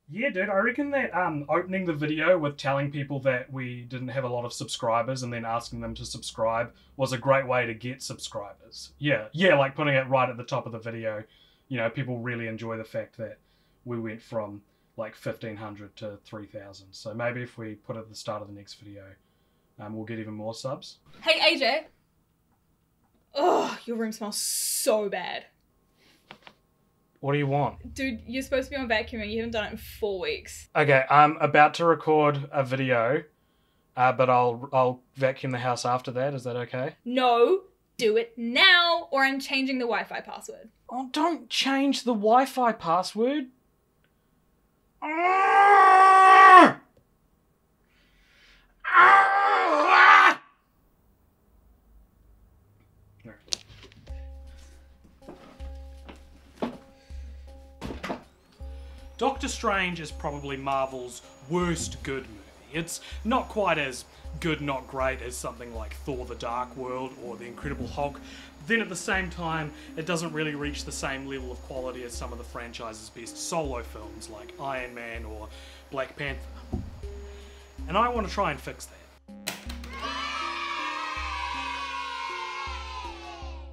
Yeah, dude, I reckon that opening the video with telling people that we didn't have a lot of subscribers and then asking them to subscribe was a great way to get subscribers. Yeah, like putting it right at the top of the video. You know, people really enjoy the fact that we went from like 1,500 to 3,000. So maybe if we put it at the start of the next video, we'll get even more subs. Hey, AJ. Oh, your room smells so bad. What do you want? Dude, you're supposed to be on vacuuming. You haven't done it in 4 weeks. Okay, I'm about to record a video, but I'll vacuum the house after that. Is that okay? No, do it now or I'm changing the Wi-Fi password. Oh, don't change the Wi-Fi password. Ah! Ah! Doctor Strange is probably Marvel's worst good movie. It's not quite as good, not great as something like Thor the Dark World or The Incredible Hulk. Then at the same time, it doesn't really reach the same level of quality as some of the franchise's best solo films like Iron Man or Black Panther. And I want to try and fix that.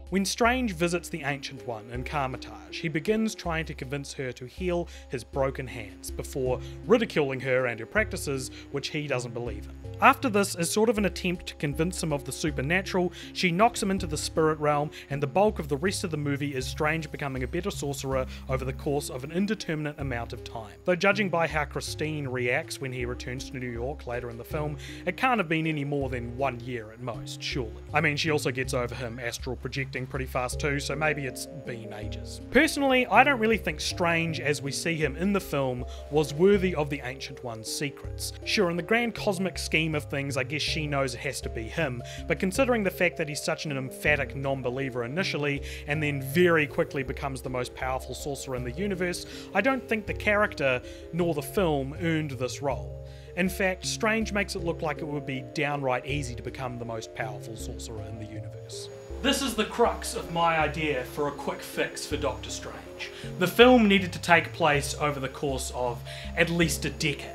When Strange visits the Ancient One in Kamar-Taj, he begins trying to convince her to heal his broken hands before ridiculing her and her practices, which he doesn't believe in. After this, as sort of an attempt to convince him of the supernatural, she knocks him into the spirit realm, and the bulk of the rest of the movie is Strange becoming a better sorcerer over the course of an indeterminate amount of time. Though judging by how Christine reacts when he returns to New York later in the film, it can't have been any more than 1 year at most, surely. I mean, she also gets over him astral projecting pretty fast too, so maybe it's been ages. Personally, I don't really think Strange, as we see him in the film, was worthy of the Ancient One's secrets. Sure, in the grand cosmic scheme of things, I guess she knows it has to be him, but considering the fact that he's such an emphatic non-believer initially, and then very quickly becomes the most powerful sorcerer in the universe, I don't think the character, nor the film, earned this role. In fact, Strange makes it look like it would be downright easy to become the most powerful sorcerer in the universe. This is the crux of my idea for a quick fix for Doctor Strange. The film needed to take place over the course of at least a decade.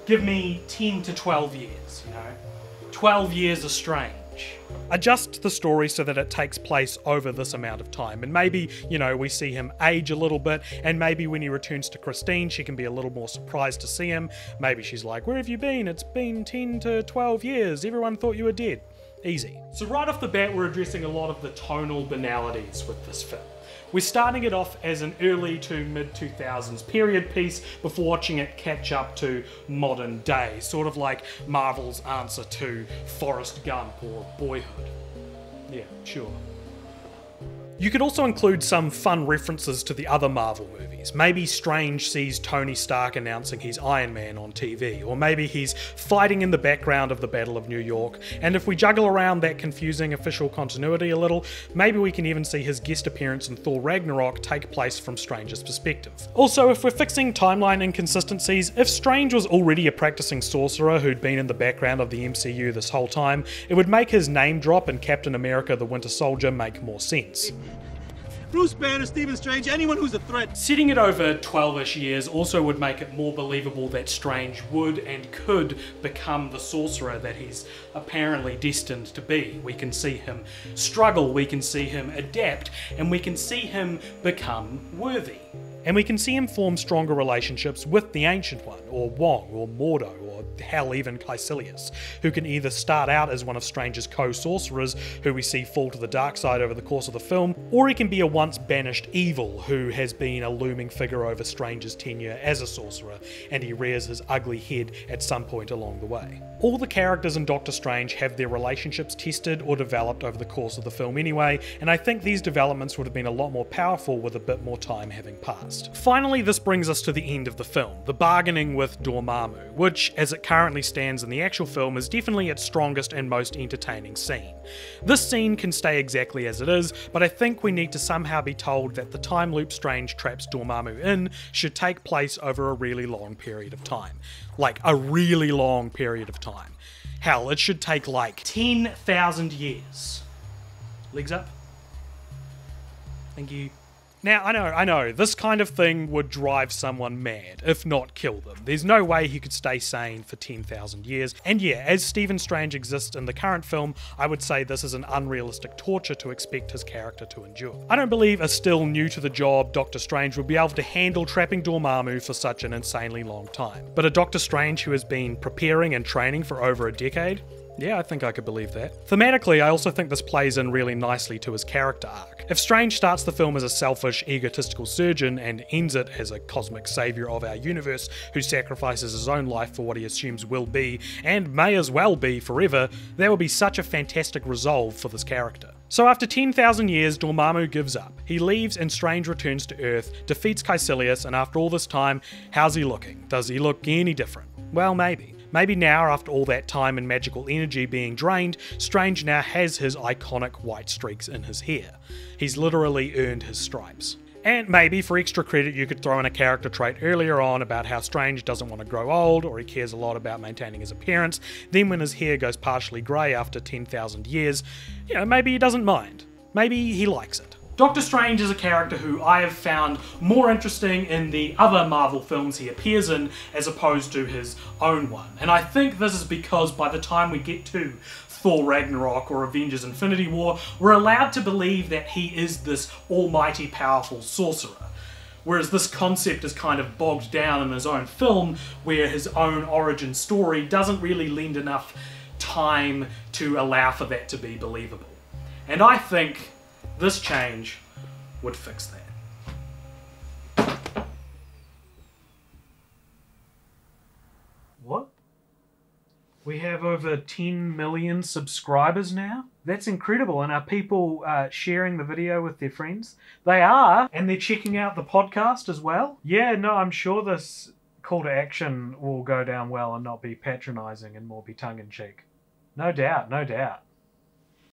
Give me 10 to 12 years, you know? 12 years of Strange. Adjust the story so that it takes place over this amount of time, and maybe, you know, we see him age a little bit, and maybe when he returns to Christine, she can be a little more surprised to see him. Maybe she's like, "Where have you been? It's been 10 to 12 years. Everyone thought you were dead." Easy. So right off the bat, we're addressing a lot of the tonal banalities with this film. We're starting it off as an early to mid-2000s period piece before watching it catch up to modern day, sort of like Marvel's answer to Forrest Gump or Boyhood. Yeah, sure. You could also include some fun references to the other Marvel movies. Maybe Strange sees Tony Stark announcing he's Iron Man on TV, or maybe he's fighting in the background of the Battle of New York, and if we juggle around that confusing official continuity a little, maybe we can even see his guest appearance in Thor Ragnarok take place from Strange's perspective. Also, if we're fixing timeline inconsistencies, if Strange was already a practicing sorcerer who'd been in the background of the MCU this whole time, it would make his name drop in Captain America the Winter Soldier make more sense. Bruce Banner, Stephen Strange, anyone who's a threat. Setting it over 12-ish years also would make it more believable that Strange would and could become the sorcerer that he's apparently destined to be. We can see him struggle, we can see him adapt, and we can see him become worthy. And we can see him form stronger relationships with the Ancient One, or Wong, or Mordo, or hell, even Caecilius, who can either start out as one of Strange's co-sorcerers, who we see fall to the dark side over the course of the film, or he can be a once banished evil who has been a looming figure over Strange's tenure as a sorcerer, and he rears his ugly head at some point along the way. All the characters in Doctor Strange have their relationships tested or developed over the course of the film anyway, and I think these developments would have been a lot more powerful with a bit more time having passed. Finally, this brings us to the end of the film, the bargaining with Dormammu, which, as it currently stands in the actual film, is definitely its strongest and most entertaining scene. This scene can stay exactly as it is, but I think we need to somehow be told that the time loop Strange traps Dormammu in should take place over a really long period of time. Like, a really long period of time. Hell, it should take like 10,000 years. Legs up. Thank you. Now, I know, this kind of thing would drive someone mad, if not kill them. There's no way he could stay sane for 10,000 years. And yeah, as Stephen Strange exists in the current film, I would say this is an unrealistic torture to expect his character to endure. I don't believe a still new to the job Doctor Strange would be able to handle trapping Dormammu for such an insanely long time. But a Doctor Strange who has been preparing and training for over a decade? Yeah, I think I could believe that. Thematically, I also think this plays in really nicely to his character arc. If Strange starts the film as a selfish, egotistical surgeon and ends it as a cosmic saviour of our universe who sacrifices his own life for what he assumes will be, and may as well be forever, that would be such a fantastic resolve for this character. So after 10,000 years, Dormammu gives up. He leaves and Strange returns to Earth, defeats Caecilius, and after all this time, how's he looking? Does he look any different? Well, maybe. Maybe now, after all that time and magical energy being drained, Strange now has his iconic white streaks in his hair. He's literally earned his stripes. And maybe for extra credit you could throw in a character trait earlier on about how Strange doesn't want to grow old, or he cares a lot about maintaining his appearance. Then when his hair goes partially grey after 10,000 years, maybe he doesn't mind. Maybe he likes it. Doctor Strange is a character who I have found more interesting in the other Marvel films he appears in as opposed to his own one. And I think this is because by the time we get to Thor Ragnarok or Avengers Infinity War, we're allowed to believe that he is this almighty powerful sorcerer. Whereas this concept is kind of bogged down in his own film, where his own origin story doesn't really lend enough time to allow for that to be believable. And I think this change would fix that. What? We have over 10 million subscribers now? That's incredible. And are people sharing the video with their friends? They are, and they're checking out the podcast as well. Yeah, no, I'm sure this call to action will go down well and not be patronising and more be tongue-in-cheek. No doubt, no doubt.